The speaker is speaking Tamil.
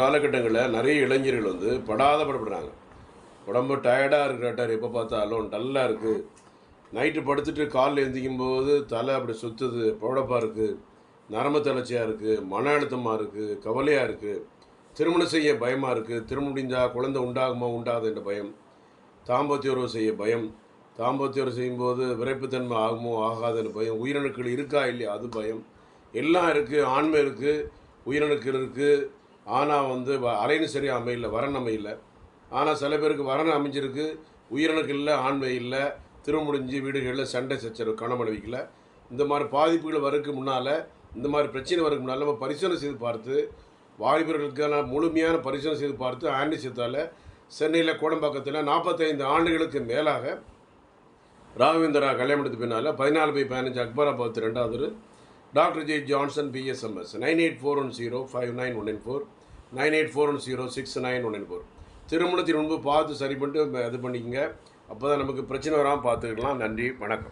காலகட்டங்களில் நிறைய இளைஞர்கள் வந்து படாத படப்படுறாங்க. உடம்பு டயர்டாக இருக்கிறாட்டார், எப்போ பார்த்தாலும் டல்லாக இருக்குது. நைட்டு படுத்துட்டு காலில் எழுந்திக்கும் போது தலை அப்படி சுற்றுது, புழப்பாக இருக்குது, நரம்பு தளர்ச்சியாக இருக்குது, மன அழுத்தமாக இருக்குது, கவலையாக இருக்குது, திருமணம் செய்ய பயமாக இருக்குது, திருமணம் முடிஞ்சால் குழந்தை உண்டாகுமா உண்டாகுது என்ற பயம், தாம்பத்திய உறவு செய்ய பயம், தாம்பத்திய உறவு செய்யும்போது விரைப்புத்தன்மை ஆகுமோ ஆகாதுன்னு பயம், உயிரணுக்கள் இருக்கா இல்லையா அது பயம், எல்லாம் இருக்குது. ஆண்மை இருக்குது, உயிரணுக்கள் இருக்குது. ஆனால் வந்து அலைன்னு சரியாக அமையல, வரன் அமையல. ஆனால் சில பேருக்கு வரன் அமைஞ்சிருக்கு, உயிரணுக்கள் இல்லை, ஆண்மை இல்லை, திருமுடிஞ்சு வீடுகளில் சண்டை சச்சரவு கணமனைவிக்கல. இந்த மாதிரி பாதிப்புகள் வரக்கு முன்னால், இந்த மாதிரி பிரச்சனை வரக்கு முன்னால் நம்ம பரிசோதனை செய்து பார்த்து, வாலிபர்களுக்கான முழுமையான பரிசோதனை செய்து பார்த்து ஆன்டிசியத்தால் சென்னையில் கோடம்பாக்கத்தில் 45 ஆண்டுகளுக்கு மேலாக ராகவேந்திரா கல்யாணத்துக்கு பின்னால் 14/15 அக்பராபாத் 2வது டாக்டர் ஜே ஜான்சன் பிஎஸ்எம்எஸ் 9841059194 9841069194. திருமணத்தின் முன்பு பார்த்து சரி பண்ணிட்டு இது பண்ணிக்கங்க. அப்போ தான் நமக்கு பிரச்சனை வராமல் பார்த்துக்கலாம். நன்றி, வணக்கம்.